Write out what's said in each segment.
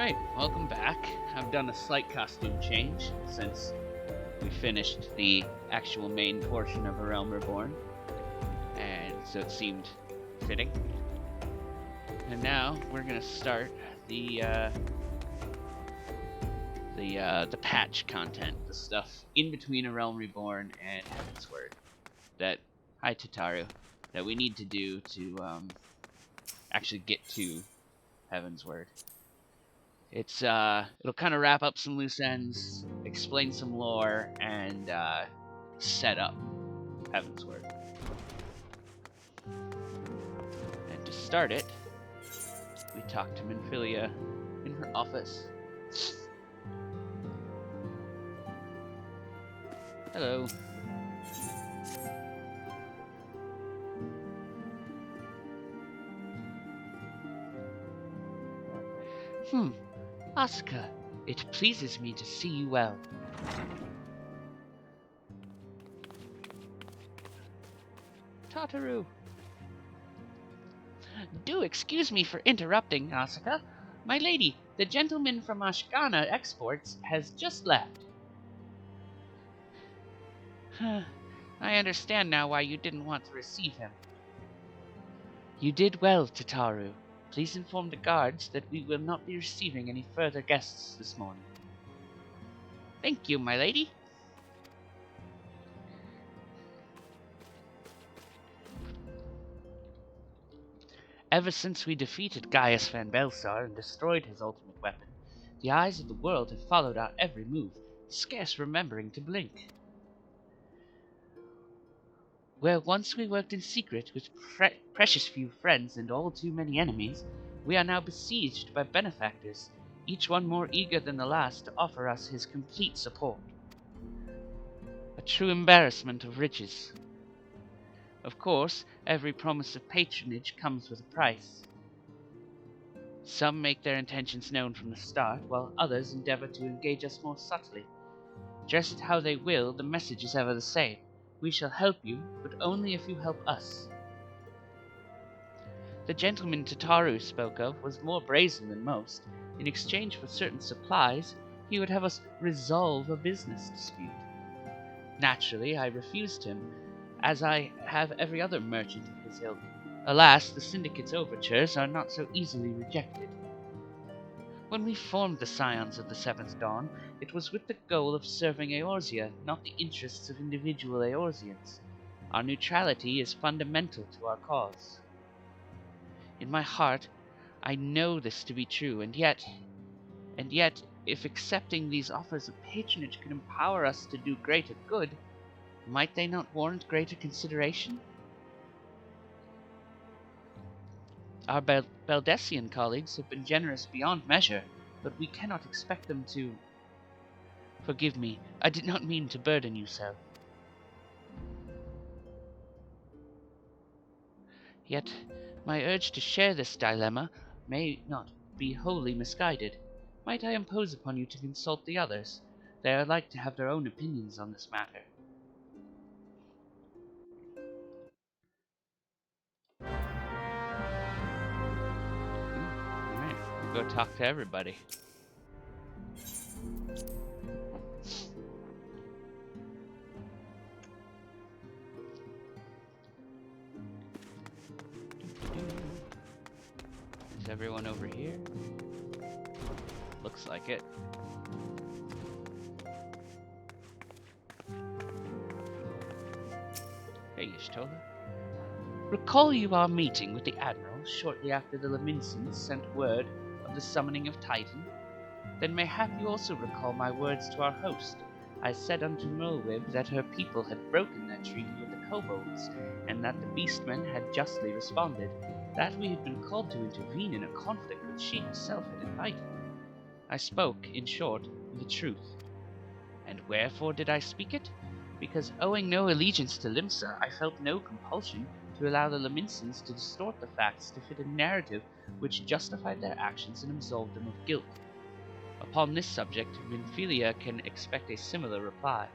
Alright, welcome back. I've done a slight costume change since we finished the actual main portion of A Realm Reborn, and so it seemed fitting. And now we're gonna start the patch content, the stuff in between A Realm Reborn and Heavensward that, hi Tataru, that we need to do to actually get to Heavensward. It'll kind of wrap up some loose ends, explain some lore, and set up Heavensward. And to start it, we talk to Minfilia in her office. Hello. Asuka, it pleases me to see you well. Tataru. Do excuse me for interrupting, Asuka. My lady, the gentleman from Ashkana Exports has just left. I understand now why you didn't want to receive him. You did well, Tataru. Please inform the guards that we will not be receiving any further guests this morning. Thank you, my lady. Ever since we defeated Gaius Van Belsar and destroyed his ultimate weapon, the eyes of the world have followed our every move, scarce remembering to blink. Where once we worked in secret with precious few friends and all too many enemies, we are now besieged by benefactors, each one more eager than the last to offer us his complete support. A true embarrassment of riches. Of course, every promise of patronage comes with a price. Some make their intentions known from the start, while others endeavor to engage us more subtly. Just how they will, the message is ever the same. We shall help you, but only if you help us. The gentleman Tataru spoke of was more brazen than most. In exchange for certain supplies, he would have us resolve a business dispute. Naturally, I refused him, as I have every other merchant of his ilk. Alas, the Syndicate's overtures are not so easily rejected. When we formed the Scions of the Seventh Dawn, it was with the goal of serving Eorzea, not the interests of individual Eorzeans. Our neutrality is fundamental to our cause. In my heart, I know this to be true, and yet, if accepting these offers of patronage could empower us to do greater good, might they not warrant greater consideration? Our Baldessian colleagues have been generous beyond measure, but we cannot expect them to... Forgive me, I did not mean to burden you so. Yet, my urge to share this dilemma may not be wholly misguided. Might I impose upon you to consult the others? They are like to have their own opinions on this matter. Alright, we'll go talk to everybody. Is everyone over here? Looks like it. Hey, Y'shtola. Recall you our meeting with the Admiral shortly after the Laminsons sent word of the summoning of Titan? Then mayhap you also recall my words to our host. I said unto Mulwib that her people had broken their treaty with the kobolds, and that the beastmen had justly responded, that we had been called to intervene in a conflict which she herself had invited. I spoke, in short, the truth. And wherefore did I speak it? Because owing no allegiance to Limsa, I felt no compulsion to allow the Laminsons to distort the facts to fit a narrative which justified their actions and absolved them of guilt. Upon this subject, Minfilia can expect a similar reply.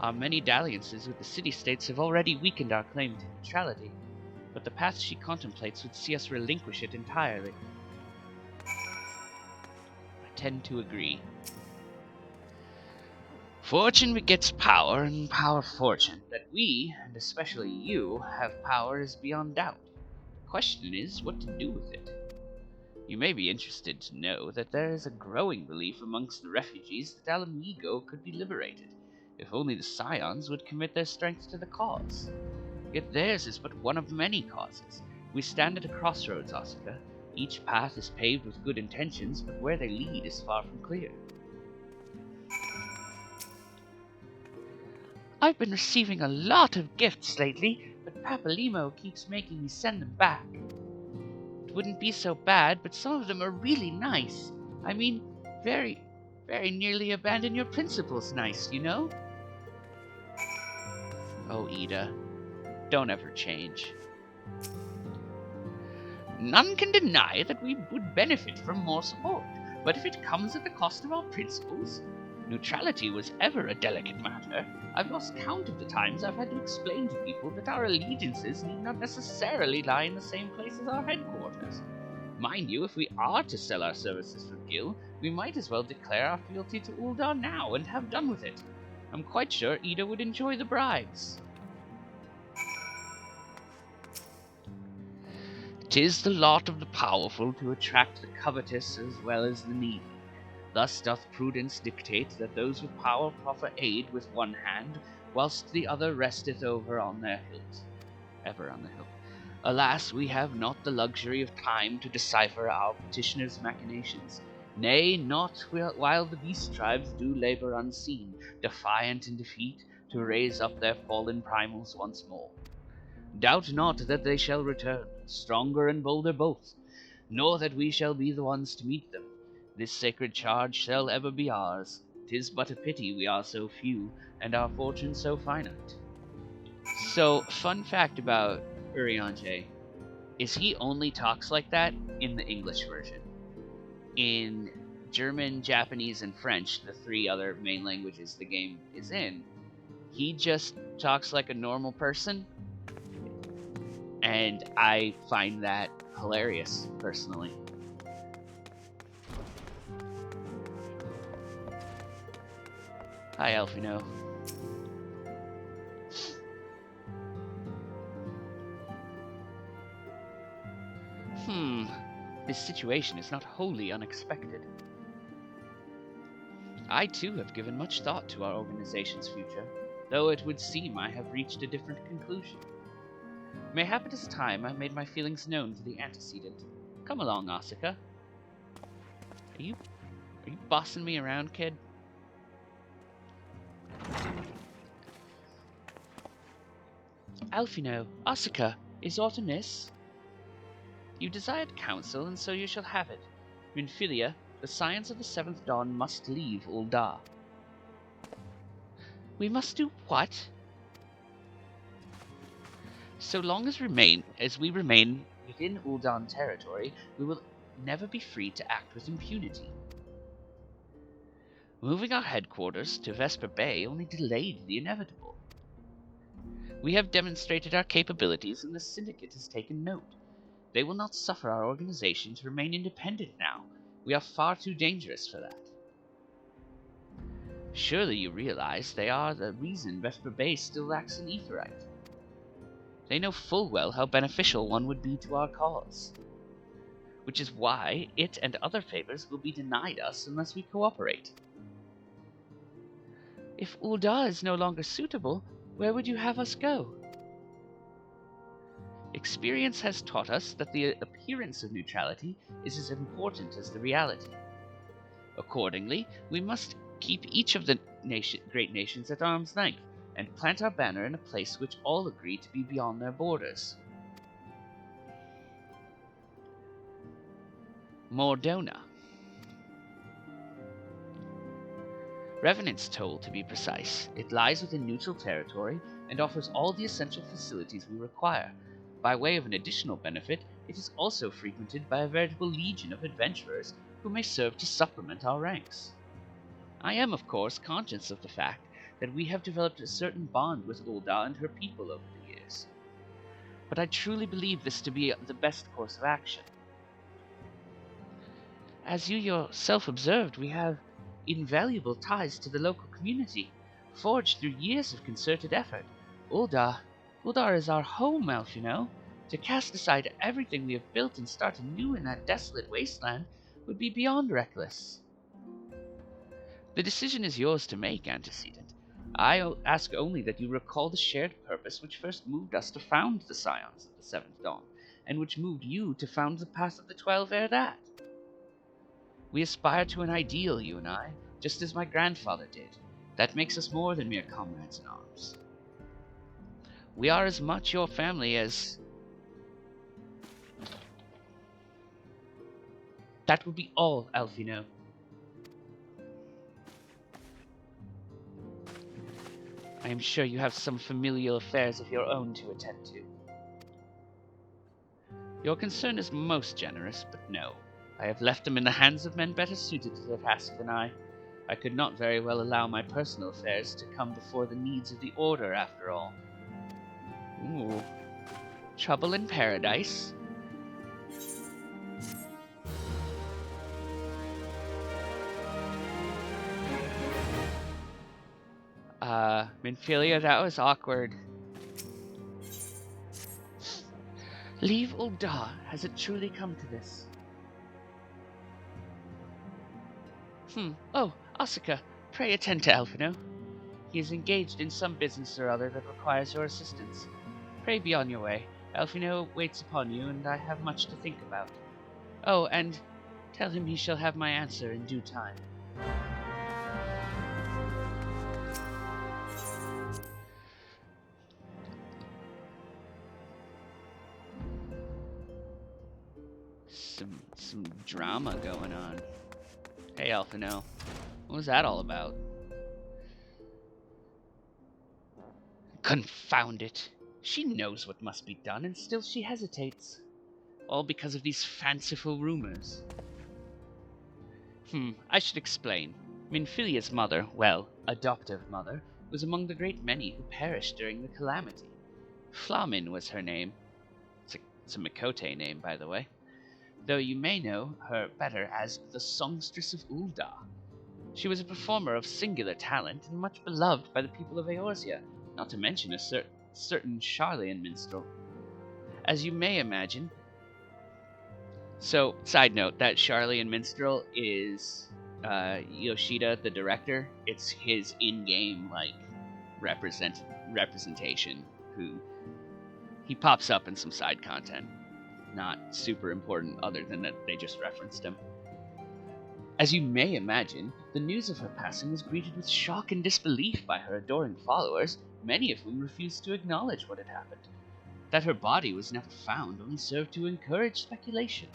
Our many dalliances with the city-states have already weakened our claim to neutrality, but the path she contemplates would see us relinquish it entirely. tend to agree. Fortune begets power, and power fortune. That we, and especially you, have power is beyond doubt. The question is what to do with it. You may be interested to know that there is a growing belief amongst the refugees that Alamigo could be liberated, if only the Scions would commit their strength to the cause. Yet theirs is but one of many causes. We stand at a crossroads, Asuka. Each path is paved with good intentions, but where they lead is far from clear. I've been receiving a lot of gifts lately, but Papalimo keeps making me send them back. It wouldn't be so bad, but some of them are really nice. I mean, very nearly abandon your principles nice, you know? Oh, Ida, don't ever change. None can deny that we would benefit from more support, but if it comes at the cost of our principles, neutrality was ever a delicate matter. I've lost count of the times I've had to explain to people that our allegiances need not necessarily lie in the same place as our headquarters. Mind you, if we are to sell our services for Gil, we might as well declare our fealty to Uldar now and have done with it. I'm quite sure Ida would enjoy the bribes. 'Tis the lot of the powerful to attract the covetous as well as the needy. Thus doth prudence dictate that those with power proffer aid with one hand, whilst the other resteth ever on the hilt. Alas, we have not the luxury of time to decipher our petitioners' machinations. Nay, not while the beast tribes do labor unseen, defiant in defeat, to raise up their fallen primals once more. Doubt not that they shall return, stronger and bolder both, nor that we shall be the ones to meet them. This sacred charge shall ever be ours. 'Tis but a pity we are so few, and our fortune so finite. So, fun fact about Urianger is he only talks like that in the English version. In German, Japanese, and French, the three other main languages the game is in, he just talks like a normal person, and I find that hilarious, personally. Hi, Elfino. This situation is not wholly unexpected. I too have given much thought to our organization's future, though it would seem I have reached a different conclusion. Mayhap it is time I made my feelings known to the antecedent. Come along, Asuka. Are you bossing me around, kid? Alfino, Asuka, is aught amiss? You desired counsel, and so you shall have it. Minfilia, the Scions of the Seventh Dawn must leave Uldar. We must do what? So long as we remain within Uldan territory, we will never be free to act with impunity. Moving our headquarters to Vesper Bay only delayed the inevitable. We have demonstrated our capabilities, and the Syndicate has taken note. They will not suffer our organization to remain independent now. We are far too dangerous for that. Surely you realize they are the reason Vesper Bay still lacks an aetherite. They know full well how beneficial one would be to our cause, which is why it and other favors will be denied us unless we cooperate. If Uldar is no longer suitable, where would you have us go? Experience has taught us that the appearance of neutrality is as important as the reality. Accordingly, we must keep each of the great nations at arm's length, and plant our banner in a place which all agree to be beyond their borders. Mordona. Revenant's Toll, to be precise. It lies within neutral territory and offers all the essential facilities we require. By way of an additional benefit, it is also frequented by a veritable legion of adventurers who may serve to supplement our ranks. I am, of course, conscious of the fact that we have developed a certain bond with Ulda and her people over the years. But I truly believe this to be the best course of action. As you yourself observed, we have invaluable ties to the local community, forged through years of concerted effort. Uldar is our home, Elf, you know. To cast aside everything we have built and start anew in that desolate wasteland would be beyond reckless. The decision is yours to make, Antecedent. I ask only that you recall the shared purpose which first moved us to found the Scions of the Seventh Dawn, and which moved you to found the Path of the 12 ere that. We aspire to an ideal, you and I, just as my grandfather did. That makes us more than mere comrades in arms. We are as much your family as... That would be all, Alfino. I am sure you have some familial affairs of your own to attend to. Your concern is most generous, but no. I have left them in the hands of men better suited to the task than I. I could not very well allow my personal affairs to come before the needs of the Order, after all. Ooh. Trouble in paradise? Minfilia, that was awkward. Leave Uldar. Has it truly come to this? Oh, Asuka, pray attend to Alphino. He is engaged in some business or other that requires your assistance. Pray be on your way. Alphino waits upon you, and I have much to think about. Oh, and tell him he shall have my answer in due time. Some drama going on. Hey, Alphino. What was that all about? Confound it. She knows what must be done, and still she hesitates. All because of these fanciful rumors. I should explain. Minfilia's mother, well, adoptive mother, was among the great many who perished during the calamity. Flamin was her name. It's a Mikote name, by the way. Though you may know her better as the Songstress of Uldar. She was a performer of singular talent and much beloved by the people of Eorzea, not to mention a certain Charlian minstrel. As you may imagine... So, side note, that Charlian minstrel is Yoshida, the director. It's his in-game, representation, who... He pops up in some side content. Not super important other than that they just referenced him. As you may imagine, the news of her passing was greeted with shock and disbelief by her adoring followers, many of whom refused to acknowledge what had happened. That her body was never found only served to encourage speculation.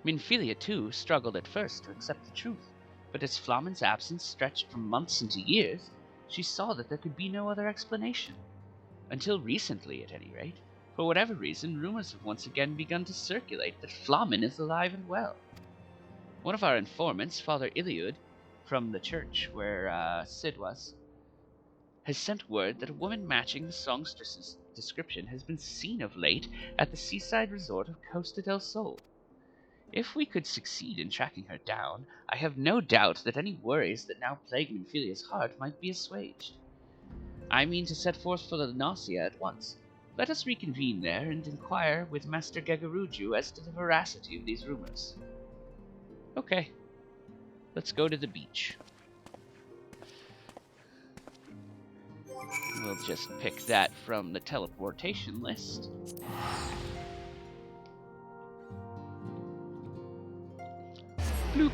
Minfilia, too, struggled at first to accept the truth, but as Flamin's absence stretched from months into years, she saw that there could be no other explanation. Until recently, at any rate. For whatever reason, rumors have once again begun to circulate that Flamin is alive and well. One of our informants, Father Iliud, from the church where Sid was, has sent word that a woman matching the songstress's description has been seen of late at the seaside resort of Costa del Sol. If we could succeed in tracking her down, I have no doubt that any worries that now plague Minfilia's heart might be assuaged. I mean to set forth for the Nausea at once. Let us reconvene there and inquire with Master Gegaruju as to the veracity of these rumors. Okay, let's go to the beach. We'll just pick that from the teleportation list. Bloop.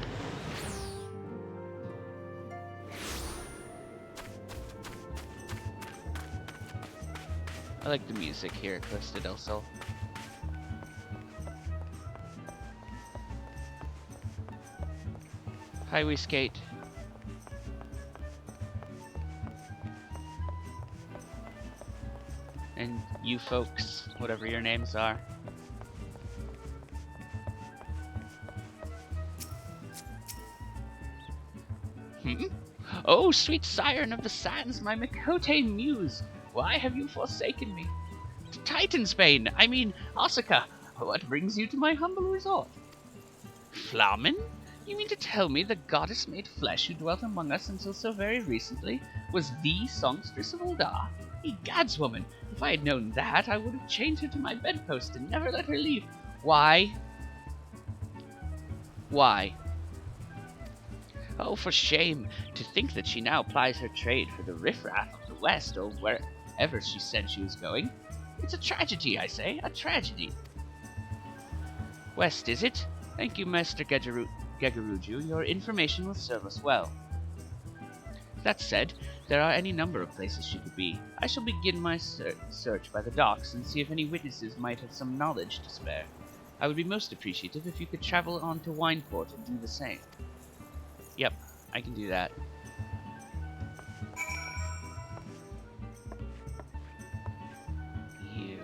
I like the music here at Costa del Sol. Highway skate. And you folks, whatever your names are. Oh, sweet siren of the sands, my Mikote muse, why have you forsaken me? Titansbane! I mean, Asuka, what brings you to my humble resort? Flamen? You mean to tell me the goddess made flesh who dwelt among us until so very recently was the songstress of Uldar? Egads, woman, if I had known that, I would have chained her to my bedpost and never let her leave. Why? Why? Oh, for shame! To think that she now plies her trade for the riffraff of the West, or wherever she said she was going. It's a tragedy, I say, a tragedy. West, is it? Thank you, Master Gegaruju. Your information will serve us well. That said, there are any number of places she could be. I shall begin my search by the docks and see if any witnesses might have some knowledge to spare. I would be most appreciative if you could travel on to Wineport and do the same. Yep, I can do that. Ew.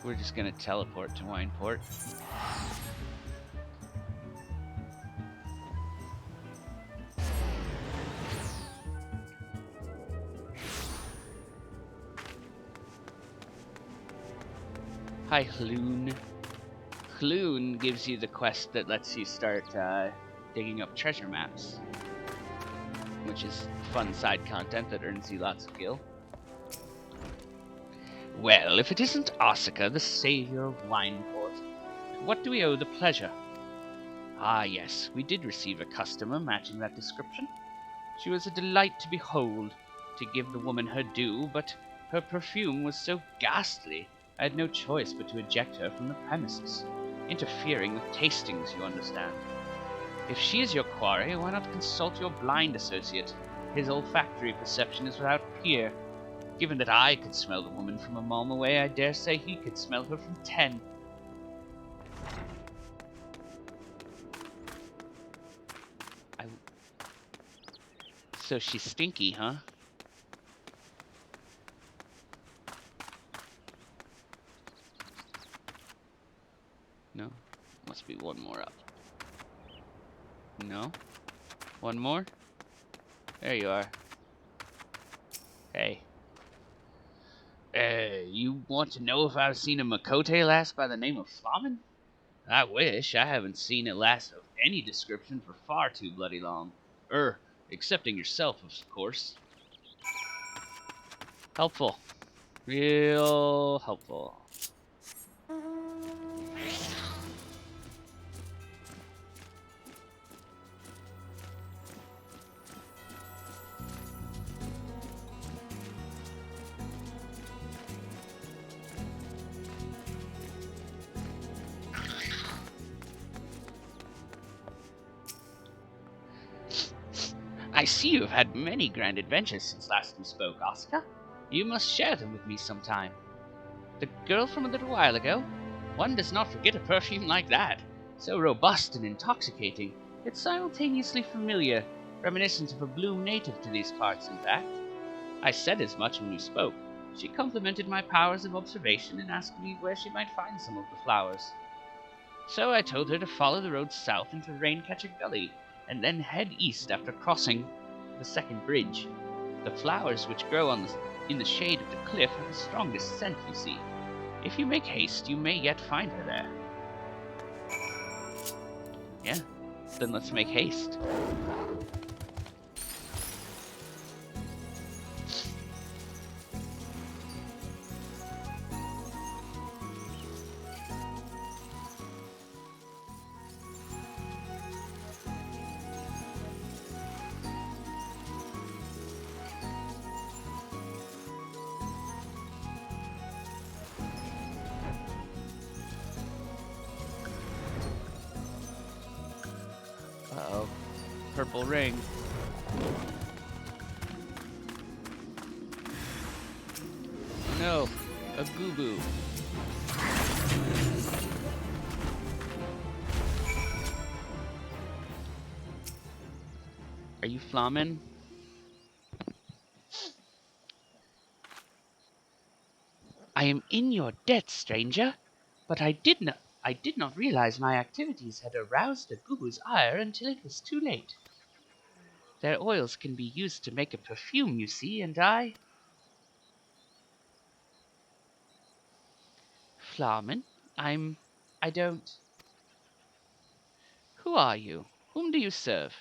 We're just gonna teleport to Wineport. Hi, Hloon. Hloon gives you the quest that lets you start digging up treasure maps, which is fun side content that earns you lots of gil. Well, if it isn't Asuka, the savior of Wineport, what do we owe the pleasure? Ah, yes, we did receive a customer matching that description. She was a delight to behold, to give the woman her due, but her perfume was so ghastly, I had no choice but to eject her from the premises. Interfering with tastings, you understand. If she is your quarry, why not consult your blind associate? His olfactory perception is without peer. Given that I could smell the woman from a mile away, I dare say he could smell her from 10. So she's stinky, huh? No? Must be one more up. No? One more? There you are. Hey. You want to know if I've seen a Makote lass by the name of Flamen? I wish. I haven't seen a lass of any description for far too bloody long. Excepting yourself, of course. Helpful. Real helpful. I see you have had many grand adventures since last we spoke, Asuka. You must share them with me sometime. The girl from a little while ago? One does not forget a perfume like that. So robust and intoxicating, yet simultaneously familiar, reminiscent of a bloom native to these parts, in fact. I said as much when we spoke. She complimented my powers of observation and asked me where she might find some of the flowers. So I told her to follow the road south into Raincatcher Gully, and then head east after crossing the second bridge. The flowers which grow in the shade of the cliff have the strongest scent, you see. If you make haste, you may yet find her there. Yeah, then let's make haste. Uh-oh. Purple ring. No, a goo-boo. Are you Flamen? I am in your debt, stranger, but I did not realize my activities had aroused the Gubu's ire until it was too late. Their oils can be used to make a perfume, you see, and I... Flarman, I don't... Who are you? Whom do you serve?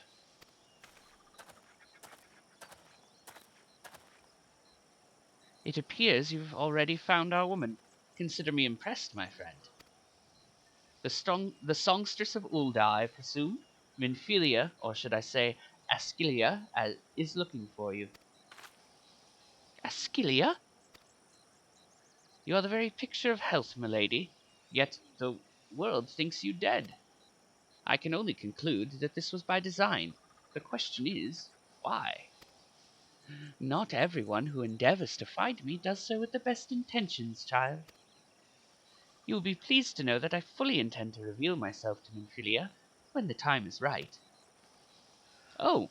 It appears you've already found our woman. Consider me impressed, my friend. The songstress of Ulda, I presume? Minfilia, or should I say Ascilia, is looking for you. Ascilia? You are the very picture of health, milady, yet the world thinks you dead. I can only conclude that this was by design. The question is, why? Not everyone who endeavors to find me does so with the best intentions, child. You will be pleased to know that I fully intend to reveal myself to Minfilia when the time is right. Oh,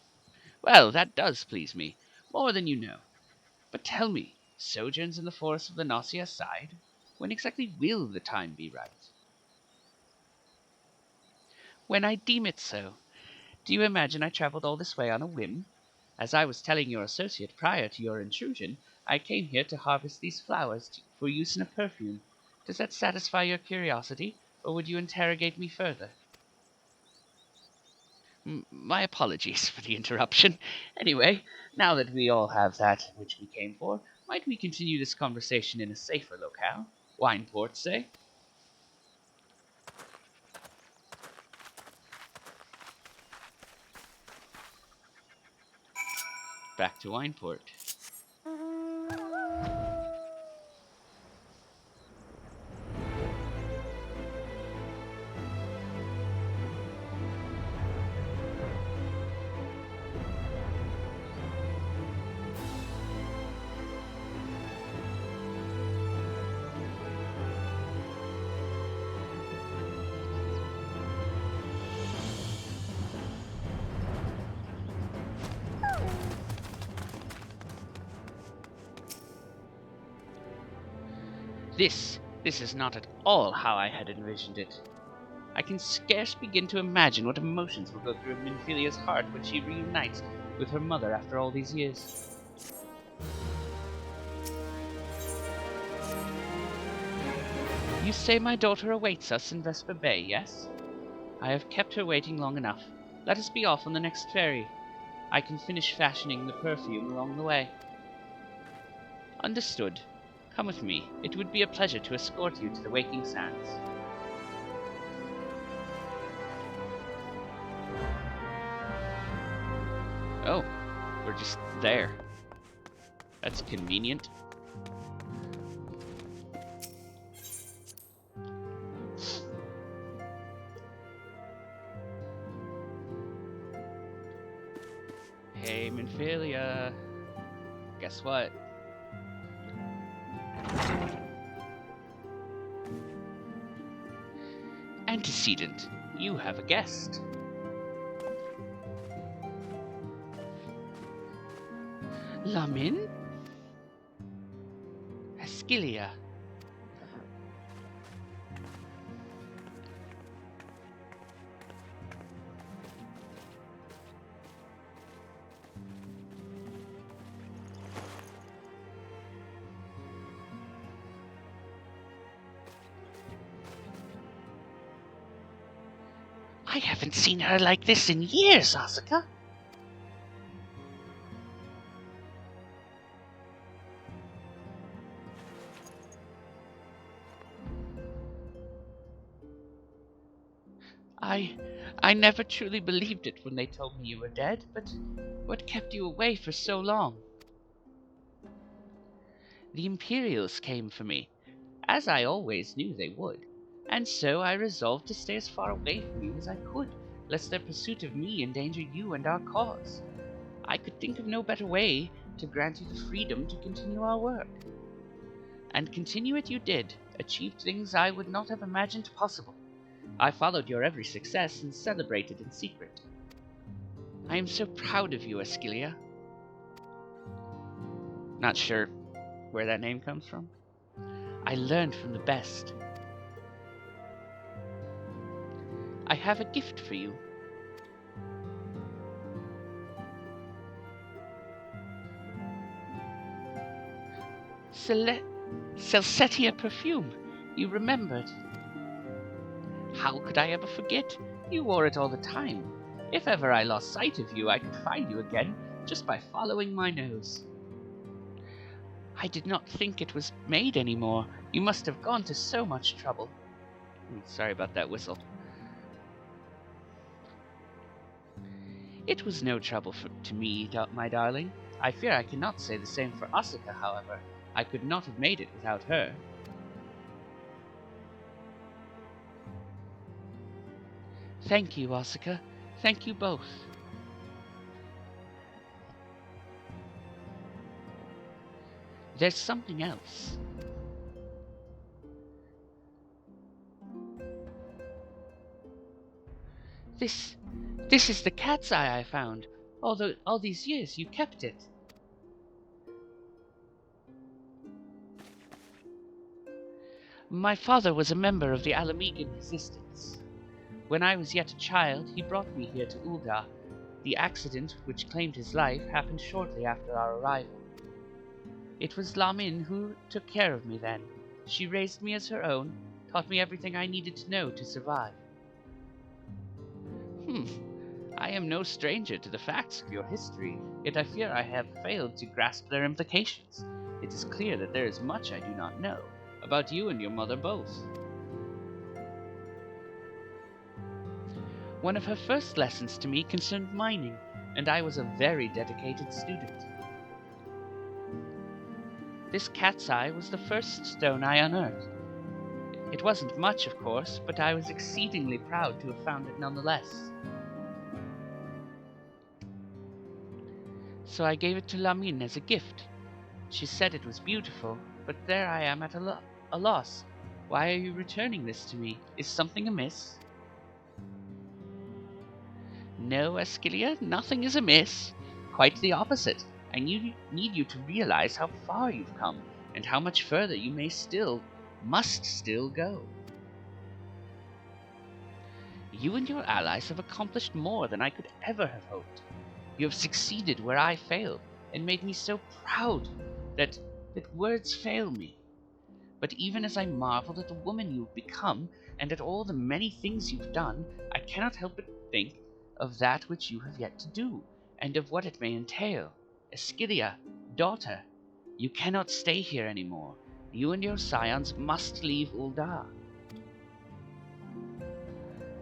well, that does please me, more than you know. But tell me, sojourns in the forest of the Nausea aside, when exactly will the time be right? When I deem it so. Do you imagine I travelled all this way on a whim? As I was telling your associate prior to your intrusion, I came here to harvest these flowers for use in a perfume. Does that satisfy your curiosity, or would you interrogate me further? My apologies for the interruption. Anyway, now that we all have that which we came for, might we continue this conversation in a safer locale? Wineport, say? Back to Wineport. This is not at all how I had envisioned it. I can scarce begin to imagine what emotions will go through Minfilia's heart when she reunites with her mother after all these years. You say my daughter awaits us in Vesper Bay, yes? I have kept her waiting long enough. Let us be off on the next ferry. I can finish fashioning the perfume along the way. Understood. Come with me. It would be a pleasure to escort you to the Waking Sands. Oh, we're just there. That's convenient. Hey, Minfilia. Guess what? Antecedent. You have a guest. Lamin? Ascilia. I haven't seen her like this in years, Asuka. I never truly believed it when they told me you were dead, but what kept you away for so long? The Imperials came for me, as I always knew they would, and so I resolved to stay as far away from you as I could, lest their pursuit of me endanger you and our cause. I could think of no better way to grant you the freedom to continue our work. And continue it you did, achieved things I would not have imagined possible. I followed your every success and celebrated in secret. I am so proud of you, Ascilia. Not sure where that name comes from. I learned from the best. I have a gift for you. Celestia perfume. You remembered. How could I ever forget? You wore it all the time. If ever I lost sight of you, I could find you again just by following my nose. I did not think it was made anymore. You must have gone to so much trouble. Sorry about that whistle. It was no trouble to me, my darling. I fear I cannot say the same for Asuka, however. I could not have made it without her. Thank you, Asuka. Thank you both. There's something else. This is the cat's eye I found. Although all these years you kept it. My father was a member of the Alamegan resistance. When I was yet a child, he brought me here to Ul'dah. The accident which claimed his life happened shortly after our arrival. It was Lamin who took care of me then. She raised me as her own, taught me everything I needed to know to survive. I am no stranger to the facts of your history, yet I fear I have failed to grasp their implications. It is clear that there is much I do not know, about you and your mother both. One of her first lessons to me concerned mining, and I was a very dedicated student. This cat's eye was the first stone I unearthed. It wasn't much, of course, but I was exceedingly proud to have found it nonetheless. So I gave it to Lamin as a gift. She said it was beautiful, but there I am at a loss. Why are you returning this to me? Is something amiss? No, Ascilia, nothing is amiss. Quite the opposite. I need you to realize how far you've come, and how much further you must still go. You and your allies have accomplished more than I could ever have hoped. You have succeeded where I failed, and made me so proud that words fail me. But even as I marveled at the woman you have become, and at all the many things you've done, I cannot help but think of that which you have yet to do, and of what it may entail. Ascilia, daughter, you cannot stay here anymore. You and your scions must leave Ul'dah.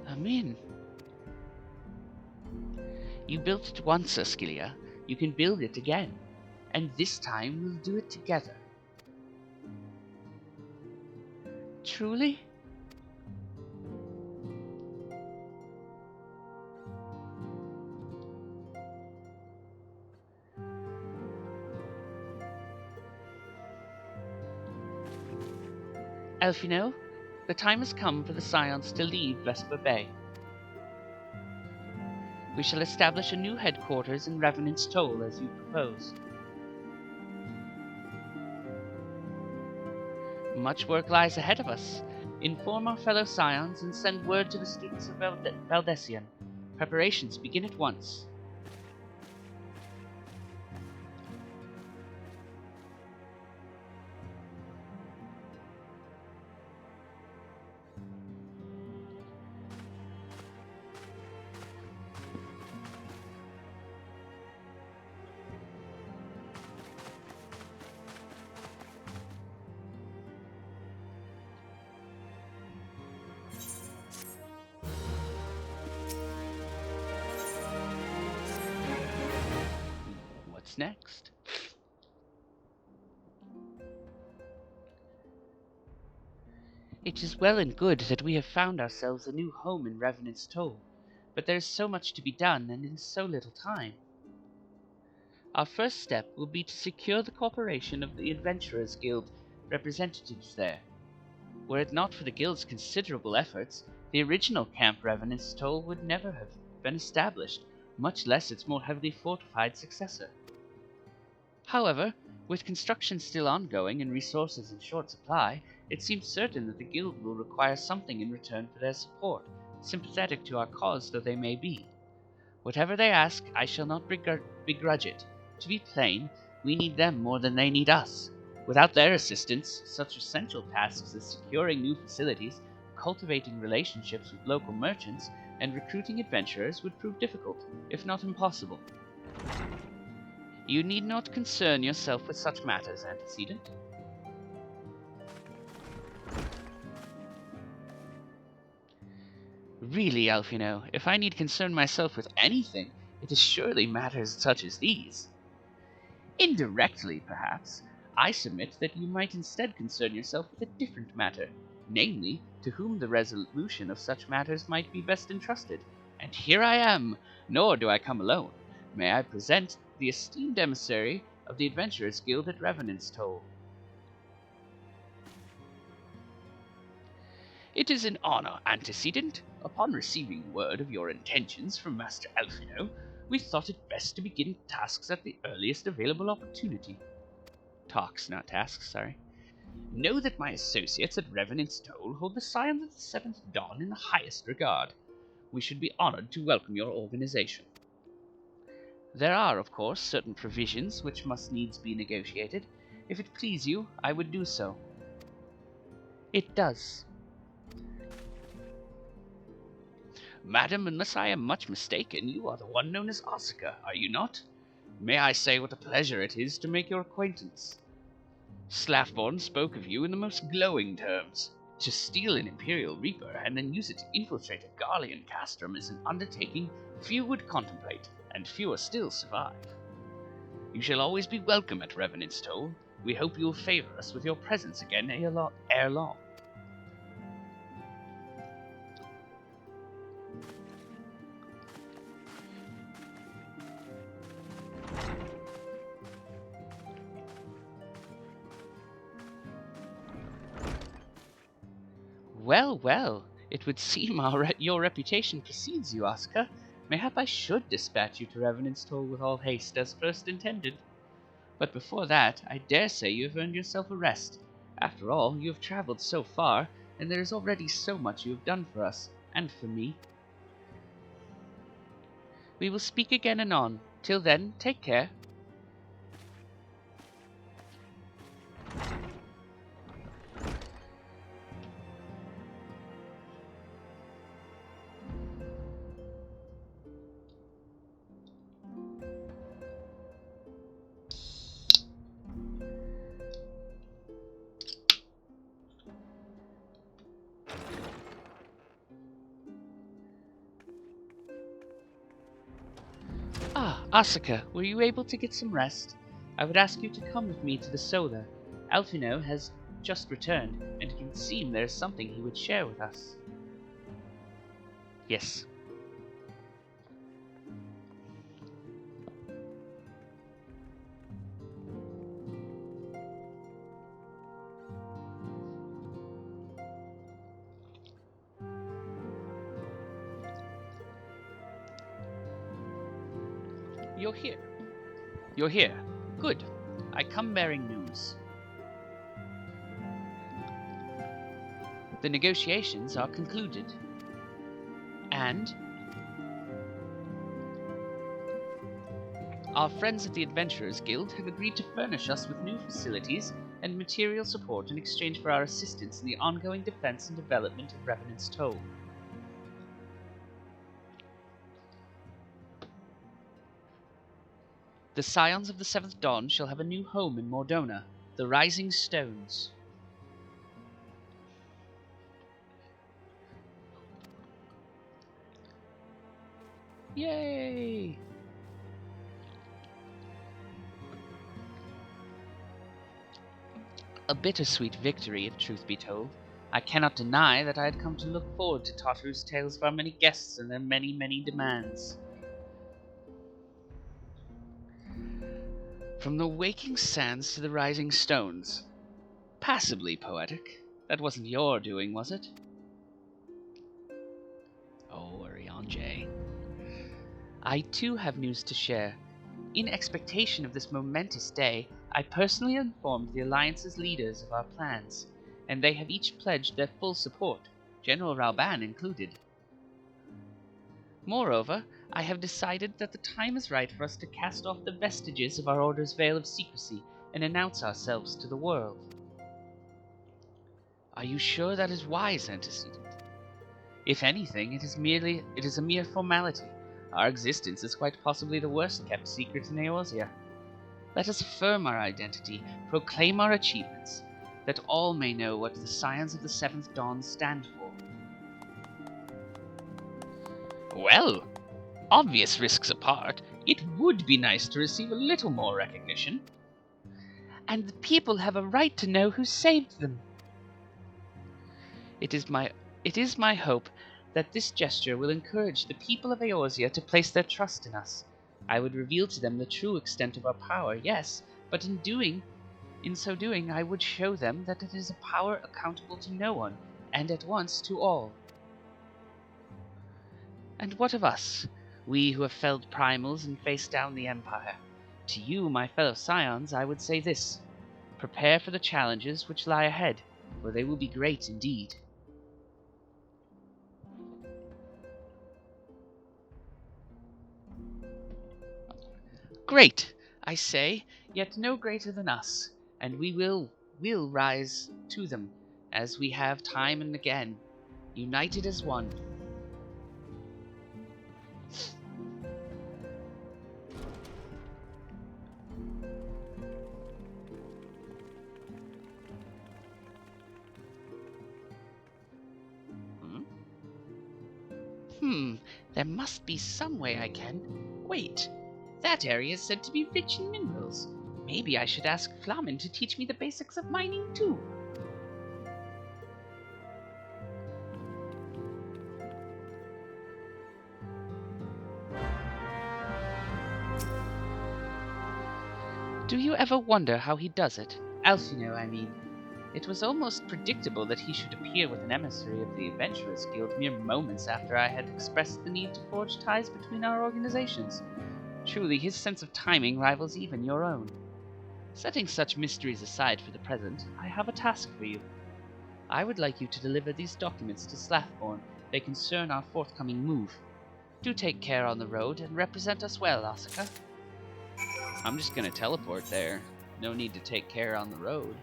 Amin. You built it once, Ascilia. You can build it again. And this time we'll do it together. Truly? Elfino, the time has come for the Scions to leave Vesper Bay. We shall establish a new headquarters in Revenant's Toll as you proposed. Much work lies ahead of us. Inform our fellow Scions and send word to the students of Valdesian. Preparations begin at once. What's next? It is well and good that we have found ourselves a new home in Revenant's Toll, but there is so much to be done and in so little time. Our first step will be to secure the cooperation of the Adventurers Guild representatives there. Were it not for the Guild's considerable efforts, the original Camp Revenant's Toll would never have been established, much less its more heavily fortified successor. However, with construction still ongoing and resources in short supply, it seems certain that the Guild will require something in return for their support, sympathetic to our cause though they may be. Whatever they ask, I shall not begrudge it. To be plain, we need them more than they need us. Without their assistance, such essential tasks as securing new facilities, cultivating relationships with local merchants, and recruiting adventurers would prove difficult, if not impossible. You need not concern yourself with such matters, Antecedent. Really, Alfino, if I need concern myself with anything, it is surely matters such as these. Indirectly, perhaps, I submit that you might instead concern yourself with a different matter, namely, to whom the resolution of such matters might be best entrusted. And here I am, nor do I come alone. May I present the esteemed emissary of the Adventurers Guild at Revenant's Toll. It is an honor, Antecedent. Upon receiving word of your intentions from Master Alfino, we thought it best to begin tasks at the earliest available opportunity. Talks, not tasks, sorry. Know that my associates at Revenant's Toll hold the Scions of the Seventh Dawn in the highest regard. We should be honored to welcome your organization. There are, of course, certain provisions which must needs be negotiated. If it please you, I would do so. It does. Madam, unless I am much mistaken, you are the one known as Asuka, are you not? May I say what a pleasure it is to make your acquaintance? Slaffborn spoke of you in the most glowing terms. To steal an Imperial Reaper and then use it to infiltrate a Garlean castrum is an undertaking few would contemplate, and fewer still survive. You shall always be welcome at Revenant's Toll. We hope you will favor us with your presence again ere long. Well, well, it would seem your reputation precedes you, Asuka. Mayhap I should dispatch you to Revenant's Toll with all haste, as first intended. But before that, I dare say you have earned yourself a rest. After all, you have travelled so far, and there is already so much you have done for us, and for me. We will speak again anon. Till then, take care. Ah, Asuka, were you able to get some rest? I would ask you to come with me to the Solar. Alfino has just returned, and it would seem there is something he would share with us. Yes. You're here. You're here. Good. I come bearing news. The negotiations are concluded. And our friends at the Adventurers Guild have agreed to furnish us with new facilities and material support in exchange for our assistance in the ongoing defense and development of Revenant's Toll. The Scions of the Seventh Dawn shall have a new home in Mordona, the Rising Stones. Yay! A bittersweet victory, if truth be told. I cannot deny that I had come to look forward to Totteru's tales of our many guests and their many, many demands. From the waking sands to the rising stones. Passably poetic. That wasn't your doing, was it? Oh, Ariane. I too have news to share. In expectation of this momentous day, I personally informed the Alliance's leaders of our plans, and they have each pledged their full support, General Rauban included. Moreover, I have decided that the time is right for us to cast off the vestiges of our Order's veil of secrecy and announce ourselves to the world. Are you sure that is wise, antecedent? If anything, it is a mere formality. Our existence is quite possibly the worst kept secret in Eorzea. Let us affirm our identity, proclaim our achievements, that all may know what the Scions of the Seventh Dawn stand for. Well, obvious risks apart, it would be nice to receive a little more recognition. And the people have a right to know who saved them. It is my hope that this gesture will encourage the people of Eorzea to place their trust in us. I would reveal to them the true extent of our power, yes, but in so doing, I would show them that it is a power accountable to no one, and at once to all. And what of us, we who have felled primals and faced down the Empire? To you, my fellow scions, I would say this: prepare for the challenges which lie ahead, for they will be great indeed. Great, I say, yet no greater than us, and we will rise to them, as we have time and again, united as one. There must be some way I can. Wait, that area is said to be rich in minerals. Maybe I should ask Flamen to teach me the basics of mining too. Do you ever wonder how he does it? Alfino, I mean. It was almost predictable that he should appear with an emissary of the Adventurers Guild mere moments after I had expressed the need to forge ties between our organizations. Truly, his sense of timing rivals even your own. Setting such mysteries aside for the present, I have a task for you. I would like you to deliver these documents to Slathborn. They concern our forthcoming move. Do take care on the road and represent us well, Asuka. I'm just gonna teleport there. No need to take care on the road.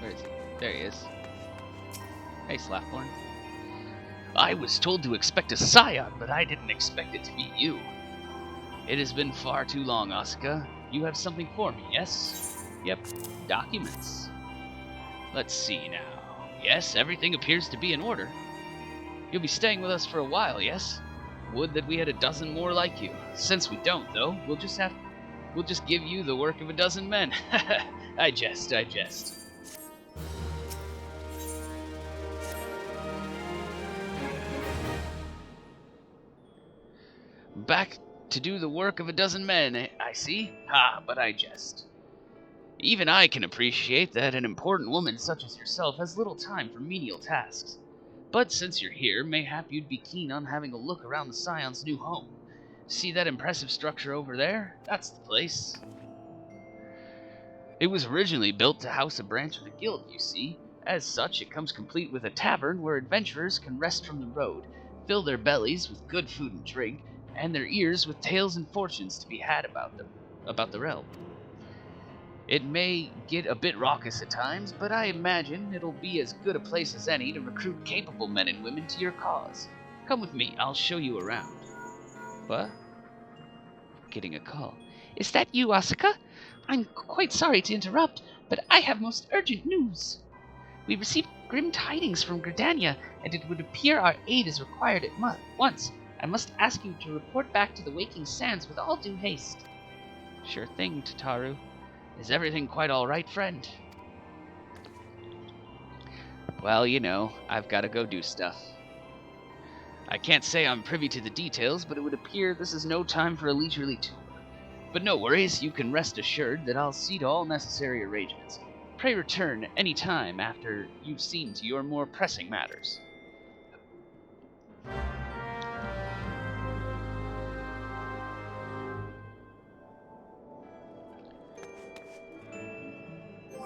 Where is he? There he is. Hey, Slathborn. I was told to expect a scion, but I didn't expect it to be you. It has been far too long, Asuka. You have something for me, yes? Yep, documents. Let's see now. Yes, everything appears to be in order. You'll be staying with us for a while, yes? Would that we had a dozen more like you. Since we don't, though, we'll just give you the work of a dozen men. I jest. Back to do the work of a dozen men, I see? Ha, but I jest. Even I can appreciate that an important woman such as yourself has little time for menial tasks. But since you're here, mayhap you'd be keen on having a look around the Scion's new home. See that impressive structure over there? That's the place. It was originally built to house a branch of the guild, you see. As such, it comes complete with a tavern where adventurers can rest from the road, fill their bellies with good food and drink, and their ears with tales and fortunes to be had about the realm. It may get a bit raucous at times, but I imagine it'll be as good a place as any to recruit capable men and women to your cause. Come with me, I'll show you around. What? Getting a call. Is that you, Asuka? I'm quite sorry to interrupt, but I have most urgent news. We received grim tidings from Gridania, and it would appear our aid is required at once. I must ask you to report back to the Waking Sands with all due haste. Sure thing, Tataru. Is everything quite all right, friend? Well, you know, I've got to go do stuff. I can't say I'm privy to the details, but it would appear this is no time for a leisurely tour. But no worries, you can rest assured that I'll see to all necessary arrangements. Pray return any time after you've seen to your more pressing matters.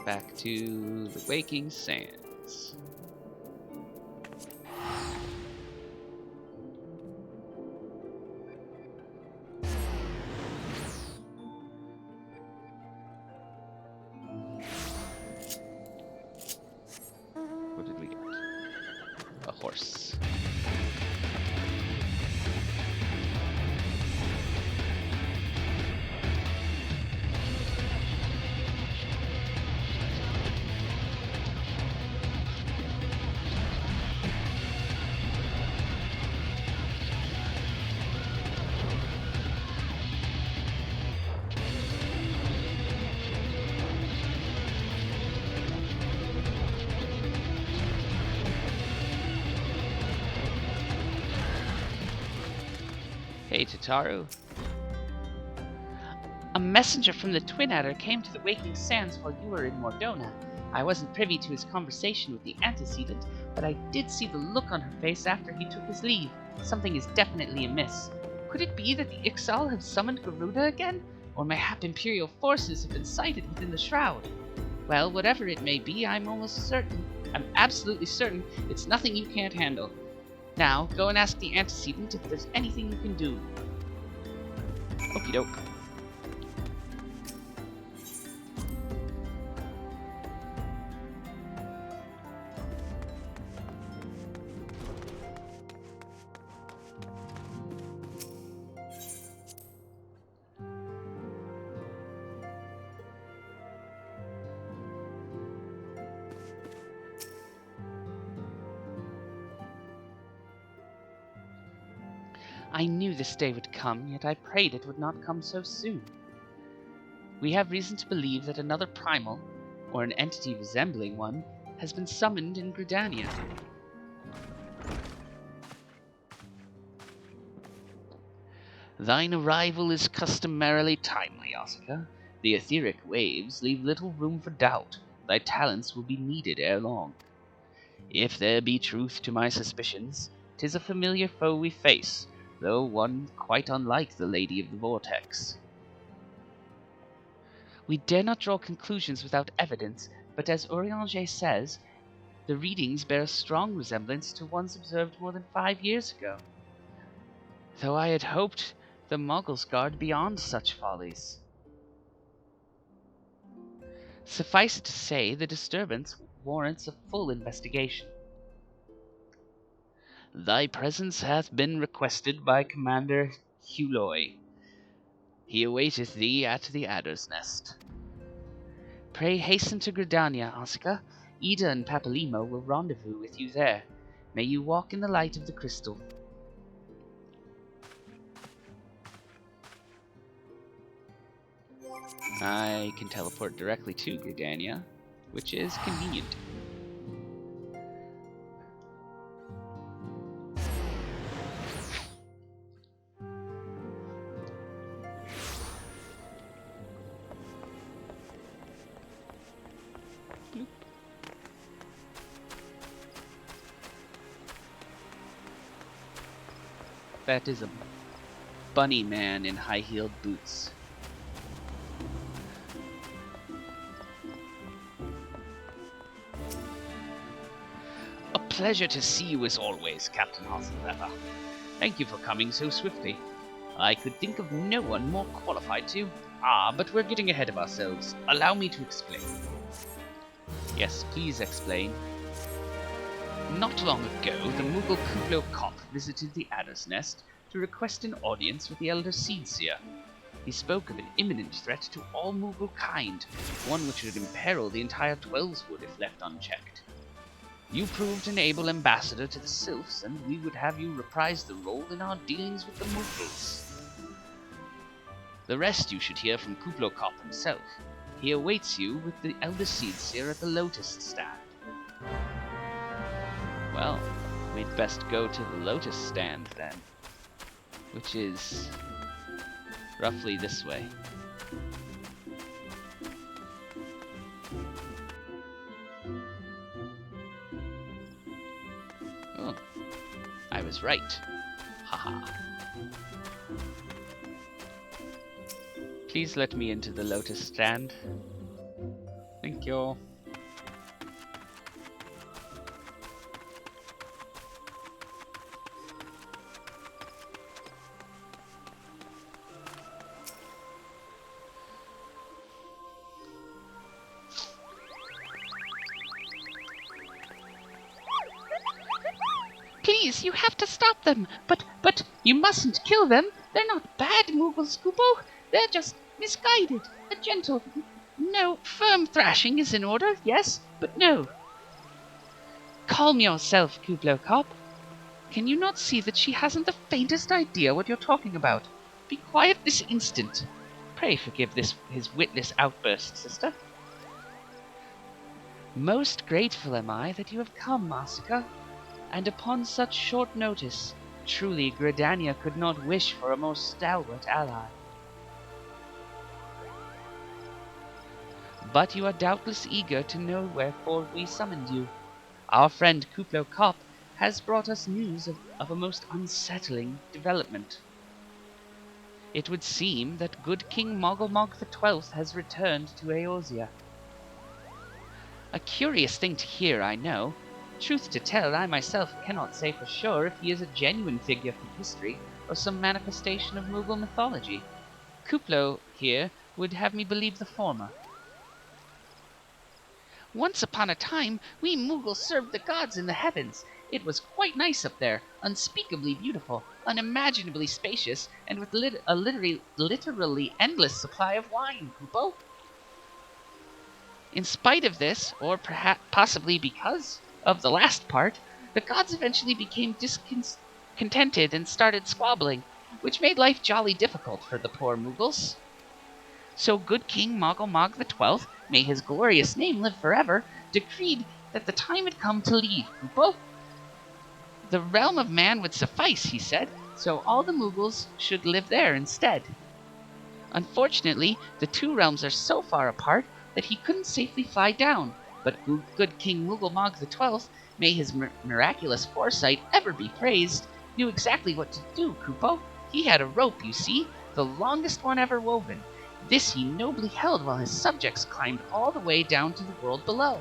back to the Waking Sands. What did we get? A horse. Hey, Tataru. A messenger from the Twin Adder came to the Waking Sands while you were in Mordona. I wasn't privy to his conversation with the antecedent, but I did see the look on her face after he took his leave. Something is definitely amiss. Could it be that the Ixal have summoned Garuda again? Or mayhap Imperial forces have been sighted within the Shroud? Well, whatever it may be, I'm absolutely certain it's nothing you can't handle. Now, go and ask the antecedent if there's anything you can do. Okie doke. I knew this day would come, yet I prayed it would not come so soon. We have reason to believe that another primal, or an entity resembling one, has been summoned in Gridania. Thine arrival is customarily timely, Asuka. The etheric waves leave little room for doubt. Thy talents will be needed ere long. If there be truth to my suspicions, 'tis a familiar foe we face, though one quite unlike the Lady of the Vortex. We dare not draw conclusions without evidence, but as Urianger says, the readings bear a strong resemblance to ones observed more than 5 years ago. Though I had hoped the Moogles guard beyond such follies. Suffice it to say, the disturbance warrants a full investigation. Thy presence hath been requested by Commander Huloy. He awaiteth thee at the Adder's Nest. Pray hasten to Gridania, Asuka. Ida and Papalimo will rendezvous with you there. May you walk in the light of the crystal. I can teleport directly to Gridania, which is convenient. Bloop. That is a bunny man in high-heeled boots. Pleasure to see you as always, Captain Hasselweather. Thank you for coming so swiftly. I could think of no one more qualified to. But we're getting ahead of ourselves. Allow me to explain. Yes, please explain. Not long ago, the Moogle Kuplo Kop visited the Adder's Nest to request an audience with the Elder Seedseer. He spoke of an imminent threat to all Moogle kind, one which would imperil the entire Twelveswood if left unchecked. You proved an able ambassador to the Sylphs, and we would have you reprise the role in our dealings with the Moogles. The rest you should hear from Kuplo Kop himself. He awaits you with the Elder Seedseer at the Lotus Stand. Well, we'd best go to the Lotus Stand then, which is roughly this way. Oh, I was right. Haha. Please let me into the Lotus Stand. Thank Thank you. Please, you have to stop them. But you mustn't kill them. They're not bad, Moogles, Kupo. They're just misguided. A gentle, no, firm thrashing is in order, yes, but no. Calm yourself, Kublo Cop. Can you not see that she hasn't the faintest idea what you're talking about? Be quiet this instant. Pray forgive his witless outburst, sister. Most grateful am I that you have come, Masika, and upon such short notice. Truly, Gridania could not wish for a more stalwart ally. But you are doubtless eager to know wherefore we summoned you. Our friend Kuplo Kop has brought us news of a most unsettling development. It would seem that good King Mogglemog XII has returned to Eorzea. A curious thing to hear, I know. Truth to tell, I myself cannot say for sure if he is a genuine figure from history or some manifestation of Moogle mythology. Kuplo here would have me believe the former. Once upon a time, we Moogles served the gods in the heavens. It was quite nice up there, unspeakably beautiful, unimaginably spacious, and with a literally endless supply of wine, Kupo. In spite of this, or perhaps possibly because of the last part, the gods eventually became discontented and started squabbling, which made life jolly difficult for the poor Moogles. So good King Mogglemog XII, may his glorious name live forever, decreed that the time had come to leave Kupo. The realm of man would suffice, he said, so all the Moogles should live there instead. Unfortunately, the two realms are so far apart that he couldn't safely fly down, but good King Mooglemog XII, may his miraculous foresight ever be praised, knew exactly what to do, Kupo. He had a rope, you see, the longest one ever woven. This he nobly held while his subjects climbed all the way down to the world below.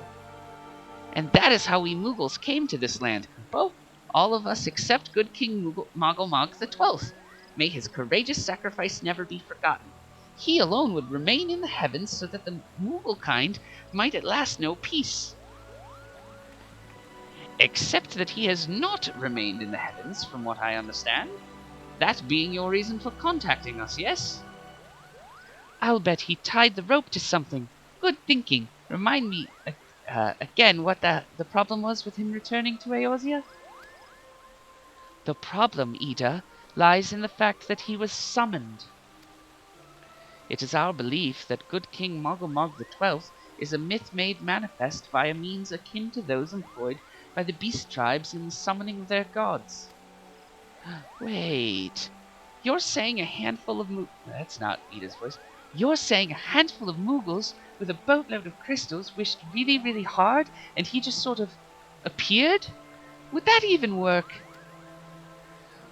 And that is how we Moogles came to this land, Kupo. All of us except good King Mogglemog XII. May his courageous sacrifice never be forgotten. He alone would remain in the heavens so that the Moogle kind might at last know peace. Except that he has not remained in the heavens, from what I understand. That being your reason for contacting us, yes? I'll bet he tied the rope to something. Good thinking. Remind me again what the problem was with him returning to Eorzea? The problem, Ida, lies in the fact that he was summoned. It is our belief that good King Mogglemog XII is a myth made manifest by a means akin to those employed by the beast tribes in the summoning of their gods. Wait, you're saying a handful of That's not Ida's voice. You're saying a handful of Moogles with a boatload of crystals wished really, really hard and he just sort of appeared? Would that even work?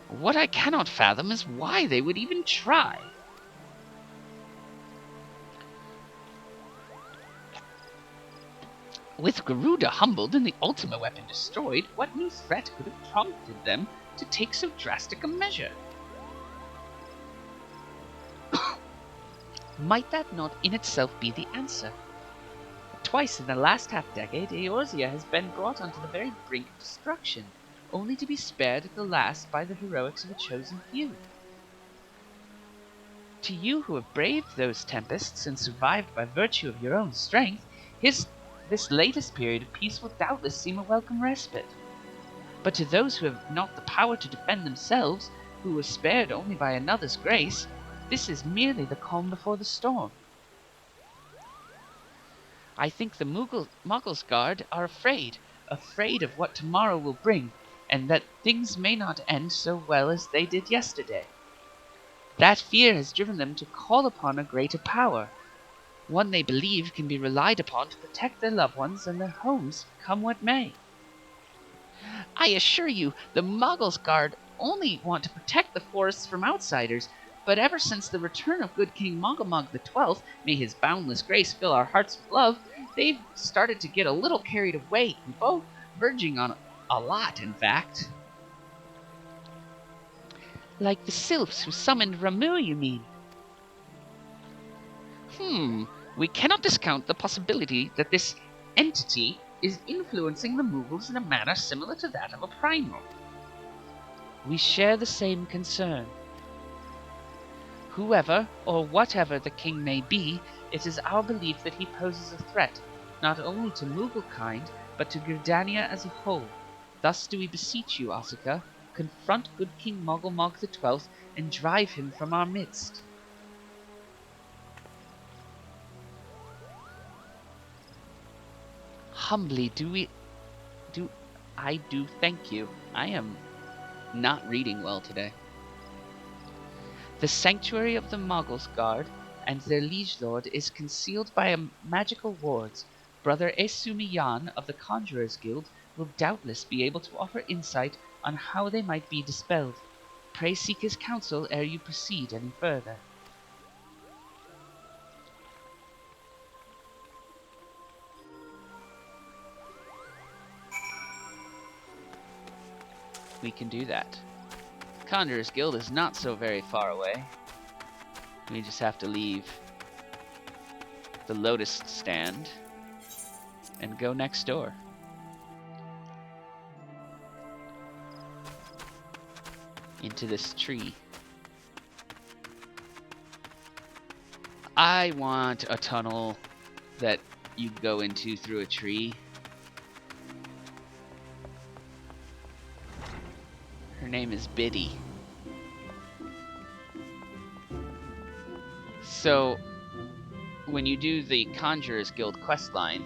What I cannot fathom is why they would even try. With Garuda humbled and the Ultima weapon destroyed, what new threat could have prompted them to take so drastic a measure? Might that not in itself be the answer? Twice in the last half-decade, Eorzea has been brought onto the very brink of destruction, only to be spared at the last by the heroics of a chosen few. To you who have braved those tempests and survived by virtue of your own strength, this latest period of peace will doubtless seem a welcome respite. But to those who have not the power to defend themselves, who were spared only by another's grace, this is merely the calm before the storm. I think the Moggles Guard are afraid of what tomorrow will bring, and that things may not end so well as they did yesterday. That fear has driven them to call upon a greater power, one they believe can be relied upon to protect their loved ones and their homes, come what may. I assure you, the Moggles Guard only want to protect the forests from outsiders, but ever since the return of good King Mogglemog XII, may his boundless grace fill our hearts with love, they've started to get a little carried away, Kupo, verging on a lot, in fact. Like the sylphs who summoned Ramu, you mean? We cannot discount the possibility that this entity is influencing the Moogles in a manner similar to that of a primal. We share the same concern. Whoever or whatever the king may be, it is our belief that he poses a threat, not only to Moogle kind, but to Gridania as a whole. Thus do we beseech you, Asuka, confront good King Moggle the 12th and drive him from our midst. Humbly I do thank you. I am not reading well today. The sanctuary of the Moggles Guard and their liege lord is concealed by magical wards. Brother Esumiyan of the Conjurers Guild will doubtless be able to offer insight on how they might be dispelled. Pray seek his counsel ere you proceed any further. We can do that. Conjurer's Guild is not so very far away. We just have to leave the Lotus stand and go next door. Into this tree. I want a tunnel that you go into through a tree. Her name is Biddy. So, when you do the Conjurer's Guild questline,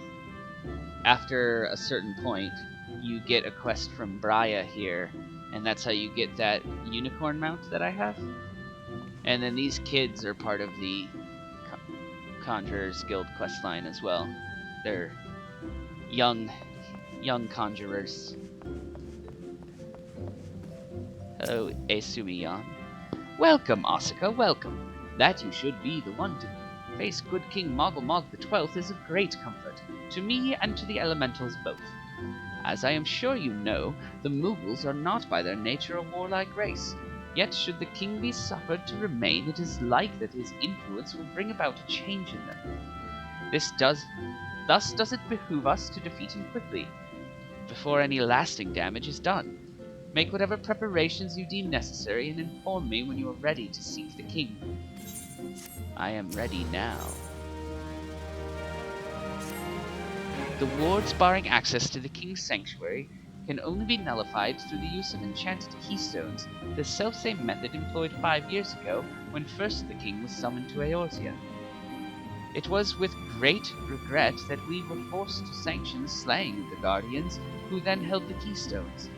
after a certain point, you get a quest from Braya here, and that's how you get that unicorn mount that I have. And then these kids are part of the Conjurer's Guild questline as well. They're young conjurers. Oh, Esumiyan. Welcome, Asuka, welcome. That you should be the one to face good King Moggle the 12th is of great comfort, to me and to the elementals both. As I am sure you know, the Moogles are not by their nature a warlike race. Yet should the king be suffered to remain, it is like that his influence will bring about a change in them. Thus does it behoove us to defeat him quickly, before any lasting damage is done. Make whatever preparations you deem necessary and inform me when you are ready to seek the king. I am ready now. The wards barring access to the king's sanctuary can only be nullified through the use of enchanted keystones, the selfsame method employed 5 years ago when first the king was summoned to Eorzea. It was with great regret that we were forced to sanction the slaying of the guardians who then held the keystones,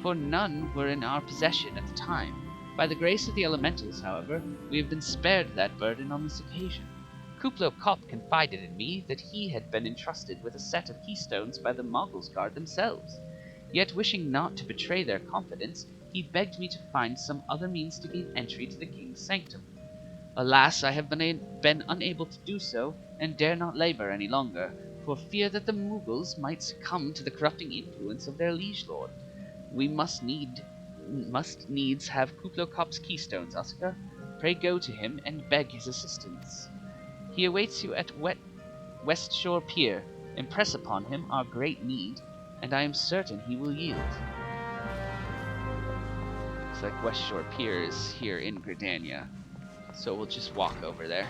for none were in our possession at the time. By the grace of the elementals, however, we have been spared that burden on this occasion. Kuplo Kopp confided in me that he had been entrusted with a set of keystones by the Moggles Guard themselves. Yet wishing not to betray their confidence, he begged me to find some other means to gain entry to the king's sanctum. Alas, I have been unable to do so, and dare not labor any longer, for fear that the Moogles might succumb to the corrupting influence of their liege lord. We must needs have Kuplo Kopp's keystones, Asuka. Pray go to him and beg his assistance. He awaits you at West Shore Pier. Impress upon him our great need, and I am certain he will yield. Looks like West Shore Pier is here in Gridania, so we'll just walk over there.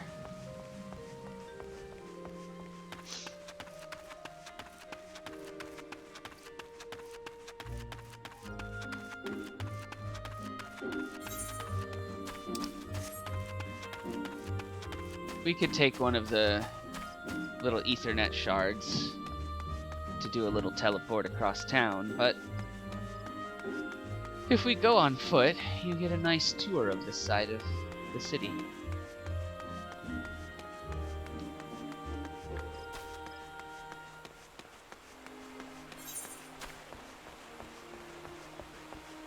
We could take one of the little Ethernet shards to do a little teleport across town, but if we go on foot, you get a nice tour of this side of the city.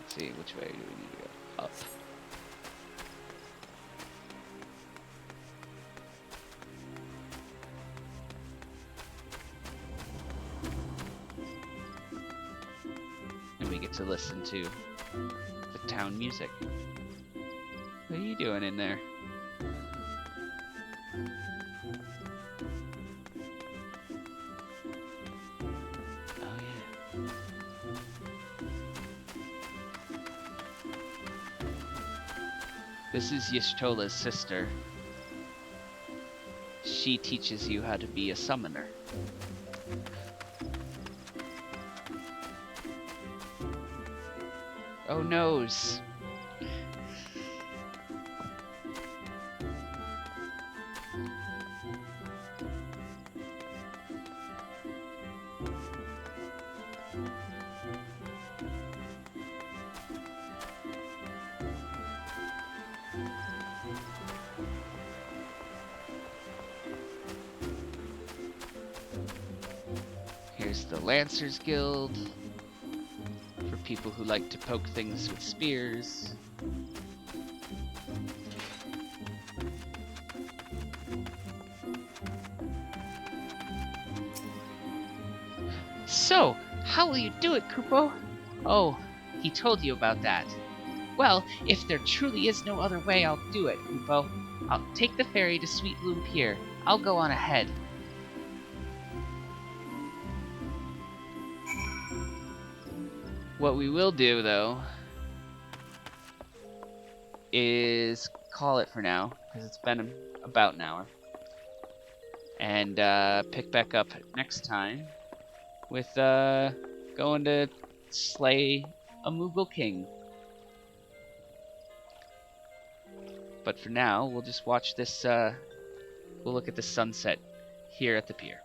Let's see, which way do we need to go? Up. we get to listen to the town music. What are you doing in there? Oh yeah. This is Yishtola's sister. She teaches you how to be a summoner. Oh noes. Here's the Lancers Guild, for people who like to poke things with spears. So, how will you do it, Kupo? Oh, he told you about that. Well, if there truly is no other way, I'll do it, Kupo. I'll take the ferry to Sweet Bloom Pier. I'll go on ahead. What we will do, though, is call it for now, because it's been about an hour. And pick back up next time with going to slay a Moogle king. But for now, we'll just watch this, we'll look at the sunset here at the pier.